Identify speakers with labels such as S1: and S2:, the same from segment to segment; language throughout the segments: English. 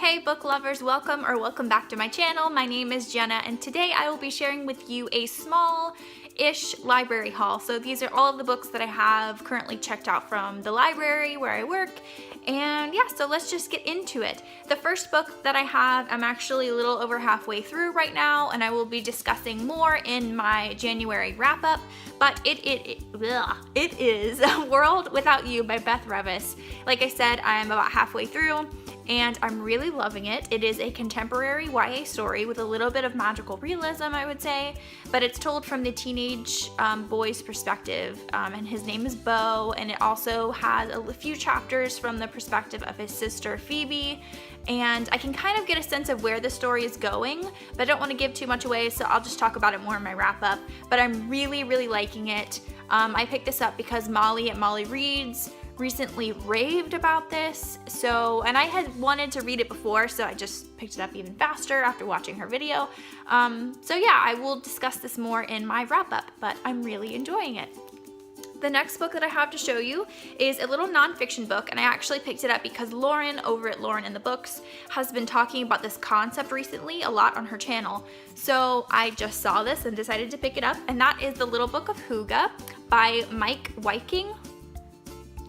S1: Hey book lovers, welcome back to my channel. My name is Jenna and today I will be sharing with you a small-ish library haul. So these are all of the books that I have currently checked out from the library where I work. And yeah, so let's just get into it. The first book that I have, I'm actually a little over halfway through right now, and I will be discussing more in my January wrap-up, but it is World Without You by Beth Revis. Like I said, I'm about halfway through, and I'm really loving it. It is a contemporary YA story with a little bit of magical realism, I would say, but it's told from the teenage boy's perspective, and his name is Beau, and it also has a few chapters from the perspective of his sister Phoebe, and I can kind of get a sense of where the story is going, but I don't want to give too much away, so I'll just talk about it more in my wrap-up. But I'm really liking it. I picked this up because Molly at Molly Reads recently raved about this, and I had wanted to read it before, so I just picked it up even faster after watching her video. So yeah, I will discuss this more in my wrap-up, but I'm really enjoying it. The next book that I have to show you is a little nonfiction book, and I actually picked it up because Lauren over at Lauren in the Books has been talking about this concept recently a lot on her channel. So I just saw this and decided to pick it up, and that is The Little Book of Hygge by Mike Wiking.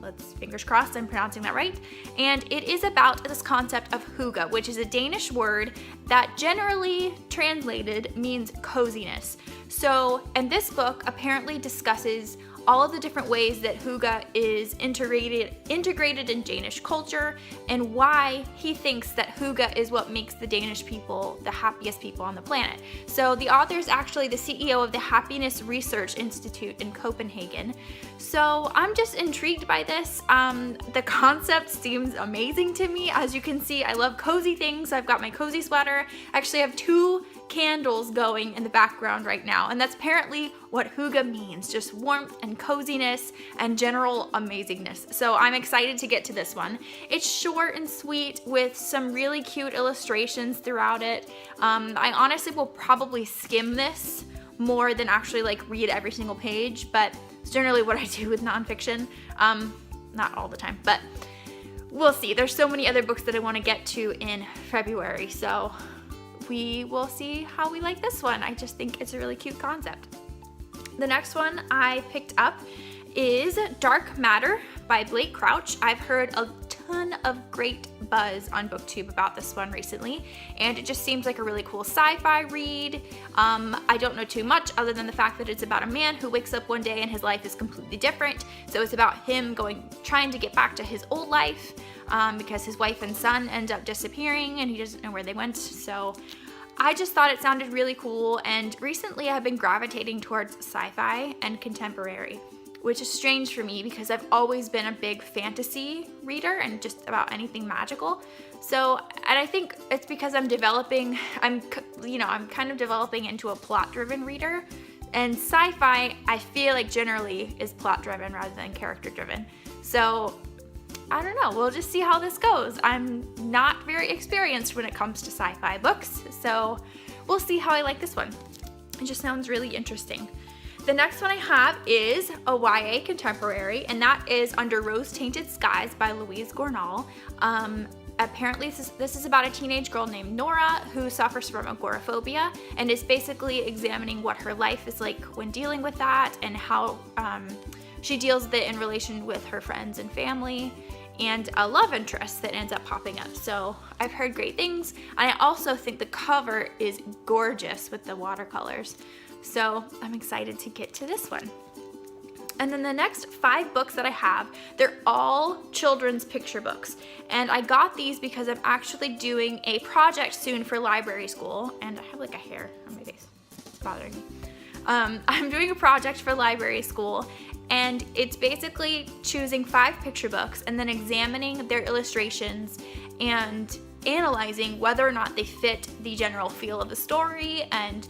S1: Let's fingers crossed I'm pronouncing that right. And it is about this concept of hygge, which is a Danish word that generally translated means coziness. So, and this book apparently discusses all of the different ways that hygge is integrated in Danish culture, and why he thinks that hygge is what makes the Danish people the happiest people on the planet. So the author is actually the CEO of the Happiness Research Institute in Copenhagen. So I'm just intrigued by this. The concept seems amazing to me. As you can see, I love cozy things. I've got my cozy sweater. I actually have two candles going in the background right now, and that's apparently what hygge means, just warmth and coziness and general amazingness. So I'm excited to get to this one. It's short and sweet with some really cute illustrations throughout it. I honestly will probably skim this more than actually read every single page, but it's generally what I do with nonfiction. Not all the time, but we'll see. There's so many other books that I want to get to in February, so we will see how we like this one. I just think it's a really cute concept. The next one I picked up is Dark Matter by Blake Crouch. I've heard a ton of great buzz on BookTube about this one recently, and it just seems like a really cool sci-fi read. I don't know too much other than the fact that it's about a man who wakes up one day and his life is completely different. So it's about him trying to get back to his old life, because his wife and son end up disappearing and he doesn't know where they went. So I just thought it sounded really cool, and recently I've been gravitating towards sci-fi and contemporary, which is strange for me because I've always been a big fantasy reader and just about anything magical. So, and I think it's because I'm kind of developing into a plot-driven reader, and sci-fi I feel like generally is plot-driven rather than character-driven. So I don't know, we'll just see how this goes. I'm not very experienced when it comes to sci-fi books, so we'll see how I like this one. It just sounds really interesting. The next one I have is a YA contemporary, and that is Under Rose-Tainted Skies by Louise Gournall. Apparently this is about a teenage girl named Nora who suffers from agoraphobia and is basically examining what her life is like when dealing with that, and how she deals with it in relation with her friends and family, and a love interest that ends up popping up. So I've heard great things, and I also think the cover is gorgeous with the watercolors. So I'm excited to get to this one. And then the next 5 books that I have, they're all children's picture books. And I got these because I'm actually doing a project soon for library school. And I have a hair on my face. It's bothering me. I'm doing a project for library school, and it's basically choosing 5 picture books and then examining their illustrations and analyzing whether or not they fit the general feel of the story, and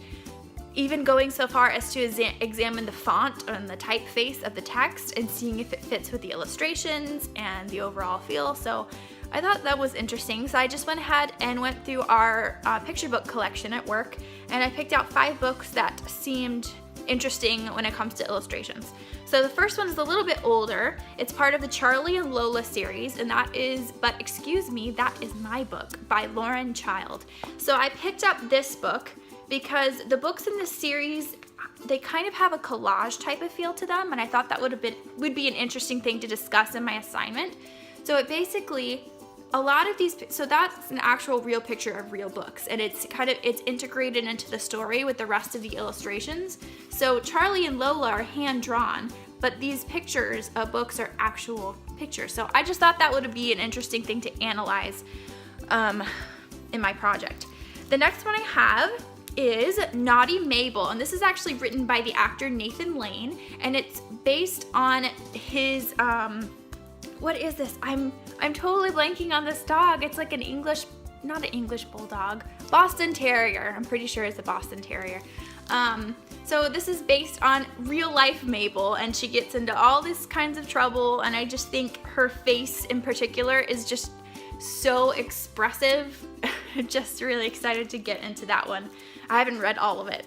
S1: even going so far as to examine the font and the typeface of the text and seeing if it fits with the illustrations and the overall feel. So I thought that was interesting. So I just went ahead and went through our picture book collection at work, and I picked out 5 books that seemed interesting when it comes to illustrations. So the first one is a little bit older. It's part of the Charlie and Lola series, and that is But Excuse Me, That Is My Book by Lauren Child. So I picked up this book because the books in this series, they kind of have a collage type of feel to them, and I thought that would be an interesting thing to discuss in my assignment. So it basically, a lot of these, so that's an actual real picture of real books, and it's integrated into the story with the rest of the illustrations. So Charlie and Lola are hand drawn, but these pictures of books are actual pictures. So I just thought that would be an interesting thing to analyze in my project. The next one I have is Naughty Mabel, and this is actually written by the actor Nathan Lane, and it's based on his what is this? I'm totally blanking on this dog. It's like an English, not an English bulldog, Boston Terrier. I'm pretty sure it's a Boston Terrier. So this is based on real life Mabel, and she gets into all these kinds of trouble, and I just think her face in particular is just so expressive. Just really excited to get into that one. I haven't read all of it.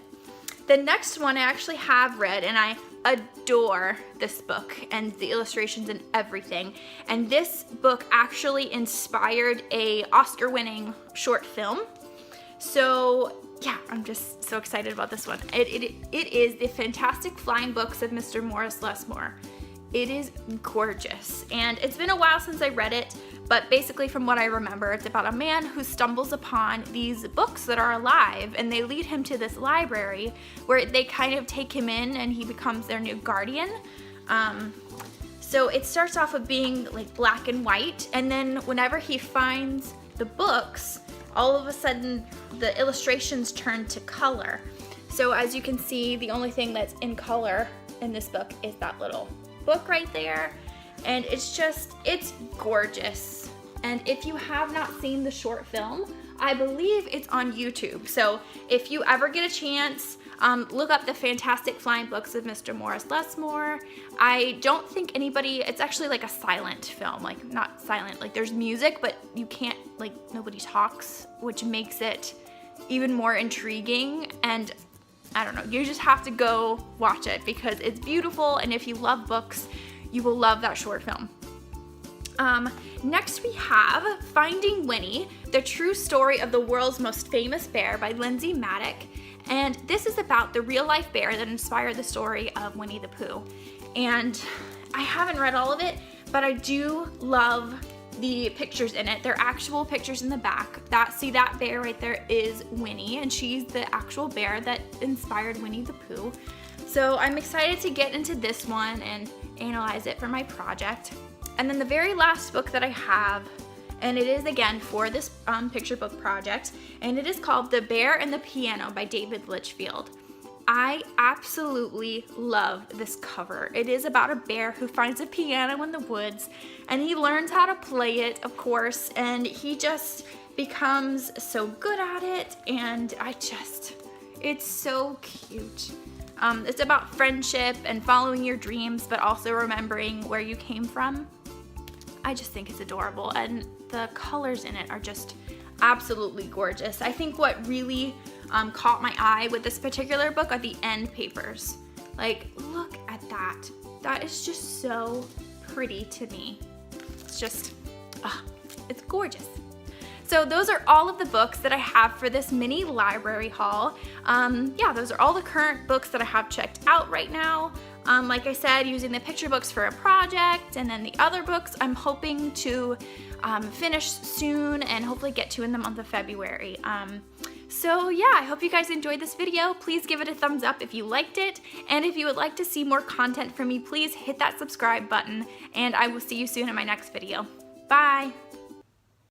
S1: The next one I actually have read, and I adore this book and the illustrations and everything. And this book actually inspired a Oscar-winning short film. So yeah, I'm just so excited about this one. It is The Fantastic Flying Books of Mr. Morris Lesmore. It is gorgeous, and it's been a while since I read it, but basically from what I remember, it's about a man who stumbles upon these books that are alive, and they lead him to this library where they kind of take him in and he becomes their new guardian. So it starts off with being like black and white, and then whenever he finds the books, all of a sudden the illustrations turn to color. So as you can see, the only thing that's in color in this book is that little book right there, and it's gorgeous. And if you have not seen the short film, I believe it's on YouTube. So if you ever get a chance, look up The Fantastic Flying Books of Mr. Morris Lesmore. I don't think it's actually like a silent film, like not silent, like there's music, but you can't, like nobody talks, which makes it even more intriguing. And I don't know, you just have to go watch it because it's beautiful, and if you love books, you will love that short film. Next we have Finding Winnie, The True Story of the World's Most Famous Bear by Lindsay Maddock. And this is about the real life bear that inspired the story of Winnie the Pooh. And I haven't read all of it, but I do love the pictures in it. They're actual pictures in the back. That bear right there is Winnie, and she's the actual bear that inspired Winnie the Pooh. So I'm excited to get into this one and analyze it for my project. And then the very last book that I have, and it is again for this picture book project, and it is called The Bear and the Piano by David Litchfield. I absolutely love this cover. It is about a bear who finds a piano in the woods, and he learns how to play it, of course, and he just becomes so good at it, and it's so cute. It's about friendship and following your dreams, but also remembering where you came from. I just think it's adorable, and the colors in it are just absolutely gorgeous. I think what really caught my eye with this particular book are the end papers. Like, look at that. That is just so pretty to me. It's just, it's gorgeous. So those are all of the books that I have for this mini library haul. Yeah, those are all the current books that I have checked out right now. Like I said, using the picture books for a project, and then the other books I'm hoping to finish soon and hopefully get to in the month of February. So yeah, I hope you guys enjoyed this video. Please give it a thumbs up if you liked it, and if you would like to see more content from me, please hit that subscribe button, and I will see you soon in my next video. Bye!